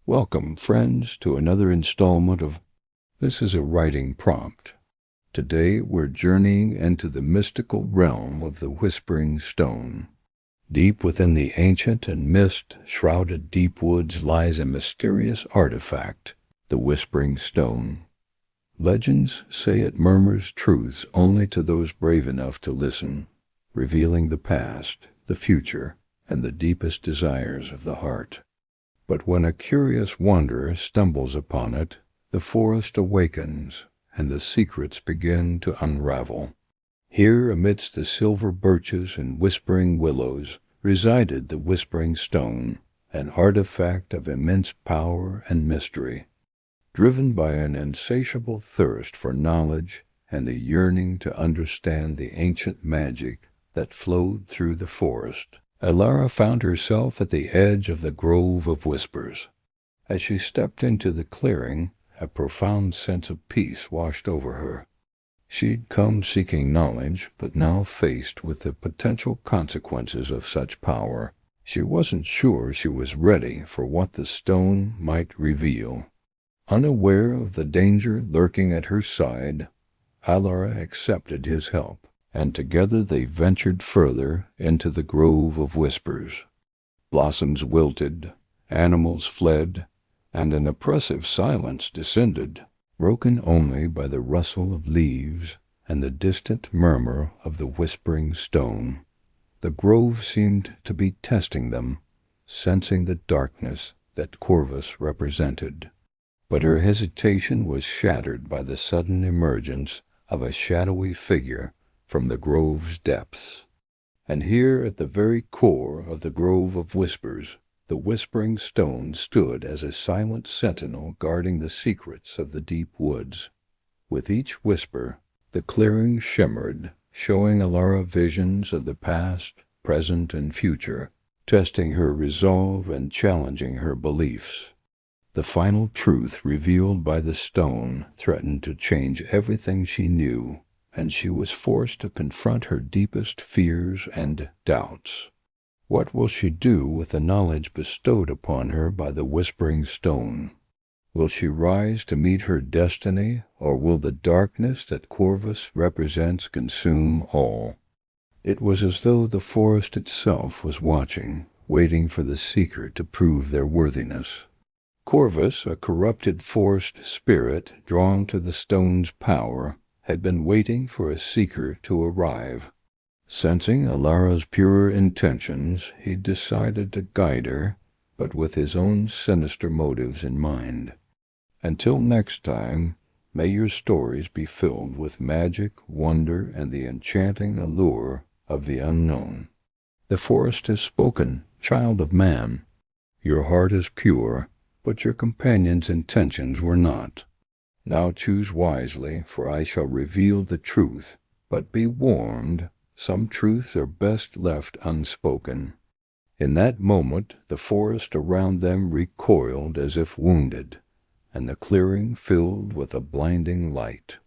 Welcome, friends, to another installment of This is a Writing Prompt. Today we're journeying into the mystical realm of the Whispering Stone. Deep within the ancient and mist-shrouded Deepwoods lies a mysterious artifact, the Whispering Stone. Legends say it murmurs truths only to those brave enough to listen, revealing the past, the future, and the deepest desires of the heart. But when a curious wanderer stumbles upon it, the forest awakens, and the secrets begin to unravel. Here, amidst the silver birches and whispering willows, resided the Whispering Stone, an artifact of immense power and mystery. Driven by an insatiable thirst for knowledge and a yearning to understand the ancient magic that flowed through the forest, Alara found herself at the edge of the Grove of Whispers. As she stepped into the clearing, a profound sense of peace washed over her. She'd come seeking knowledge, but now faced with the potential consequences of such power, she wasn't sure she was ready for what the stone might reveal. Unaware of the danger lurking at her side, Alara accepted his help, and together they ventured further into the Grove of Whispers. Blossoms wilted, animals fled, and an oppressive silence descended, broken only by the rustle of leaves and the distant murmur of the Whispering Stone. The grove seemed to be testing them, sensing the darkness that Corvus represented. But her hesitation was shattered by the sudden emergence of a shadowy figure from the grove's depths. And here, at the very core of the Grove of Whispers, the Whispering Stone stood as a silent sentinel guarding the secrets of the deep woods. With each whisper, the clearing shimmered, showing Alara visions of the past, present, and future, testing her resolve and challenging her beliefs. The final truth revealed by the stone threatened to change everything she knew, and she was forced to confront her deepest fears and doubts. What will she do with the knowledge bestowed upon her by the Whispering Stone? Will she rise to meet her destiny, or will the darkness that Corvus represents consume all? It was as though the forest itself was watching, waiting for the seeker to prove their worthiness. Corvus, a corrupted forest spirit drawn to the stone's power, had been waiting for a seeker to arrive. Sensing Alara's pure intentions, he decided to guide her, but with his own sinister motives in mind. Until next time, may your stories be filled with magic, wonder, and the enchanting allure of the unknown. The forest has spoken, child of man. Your heart is pure, but your companion's intentions were not. Now choose wisely, for I shall reveal the truth, but be warned, some truths are best left unspoken. In that moment the forest around them recoiled as if wounded, and the clearing filled with a blinding light.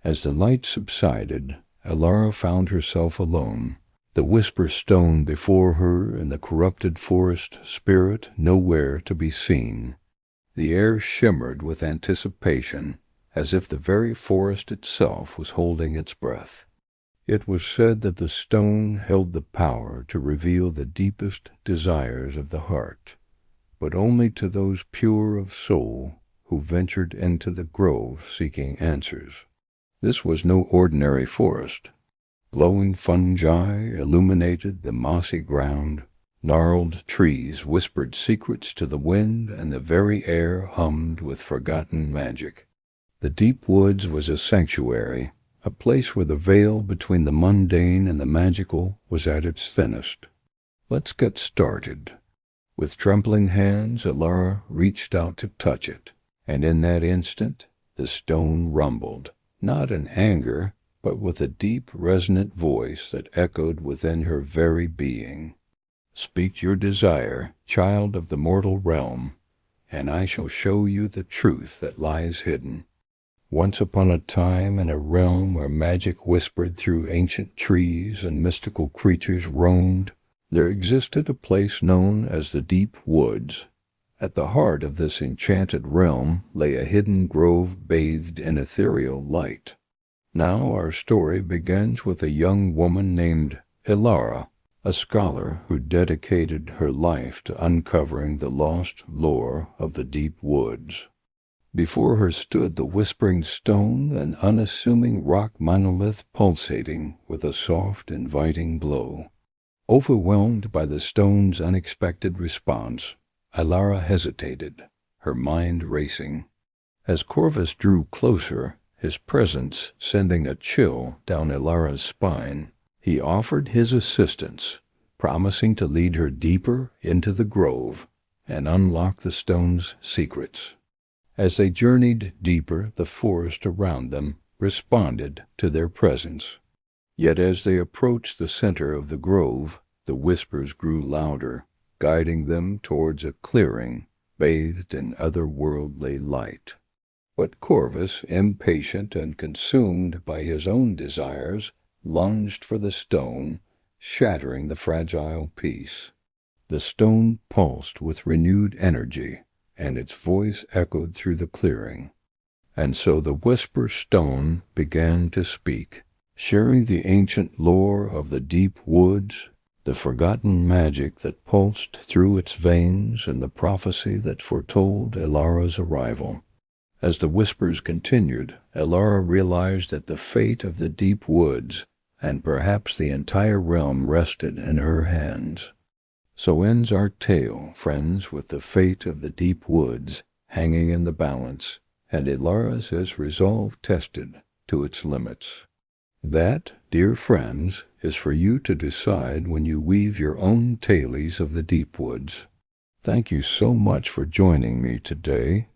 As the light subsided, Alara found herself alone, the Whisper Stone before her and the corrupted forest spirit nowhere to be seen. The air shimmered with anticipation, as if the very forest itself was holding its breath. It was said that the stone held the power to reveal the deepest desires of the heart, but only to those pure of soul who ventured into the grove seeking answers. This was no ordinary forest. Glowing fungi illuminated the mossy ground. Gnarled trees whispered secrets to the wind, and the very air hummed with forgotten magic. The deep woods was a sanctuary, a place where the veil between the mundane and the magical was at its thinnest. Let's get started. With trembling hands, Alara reached out to touch it, and in that instant the stone rumbled, not in anger, but with a deep, resonant voice that echoed within her very being. Speak your desire, child of the mortal realm, and I shall show you the truth that lies hidden. Once upon a time, in a realm where magic whispered through ancient trees and mystical creatures roamed, there existed a place known as the Deep Woods, At the heart of this enchanted realm lay a hidden grove bathed in ethereal light. Now our story begins with a young woman named Ilara, a scholar who dedicated her life to uncovering the lost lore of the deep woods. Before her stood the whispering stone, an unassuming rock monolith pulsating with a soft, inviting glow. Overwhelmed by the stone's unexpected response, Ilara hesitated, her mind racing. As Corvus drew closer, his presence sending a chill down Ilara's spine, he offered his assistance, promising to lead her deeper into the grove and unlock the stone's secrets. As they journeyed deeper, the forest around them responded to their presence. Yet as they approached the center of the grove, the whispers grew louder, guiding them towards a clearing bathed in otherworldly light. But Corvus, impatient and consumed by his own desires, lunged for the stone, shattering the fragile piece. The stone pulsed with renewed energy, and its voice echoed through the clearing. And so the whisper stone began to speak, sharing the ancient lore of the deep woods, the forgotten magic that pulsed through its veins, and the prophecy that foretold Ilara's arrival. As the whispers continued, Ilara realized that the fate of the deep woods, and perhaps the entire realm, rested in her hands. So ends our tale, friends, with the fate of the deep woods hanging in the balance, and Ilara's resolve tested to its limits. That, dear friends, is for you to decide when you weave your own tales of the deep woods. Thank you so much for joining me today.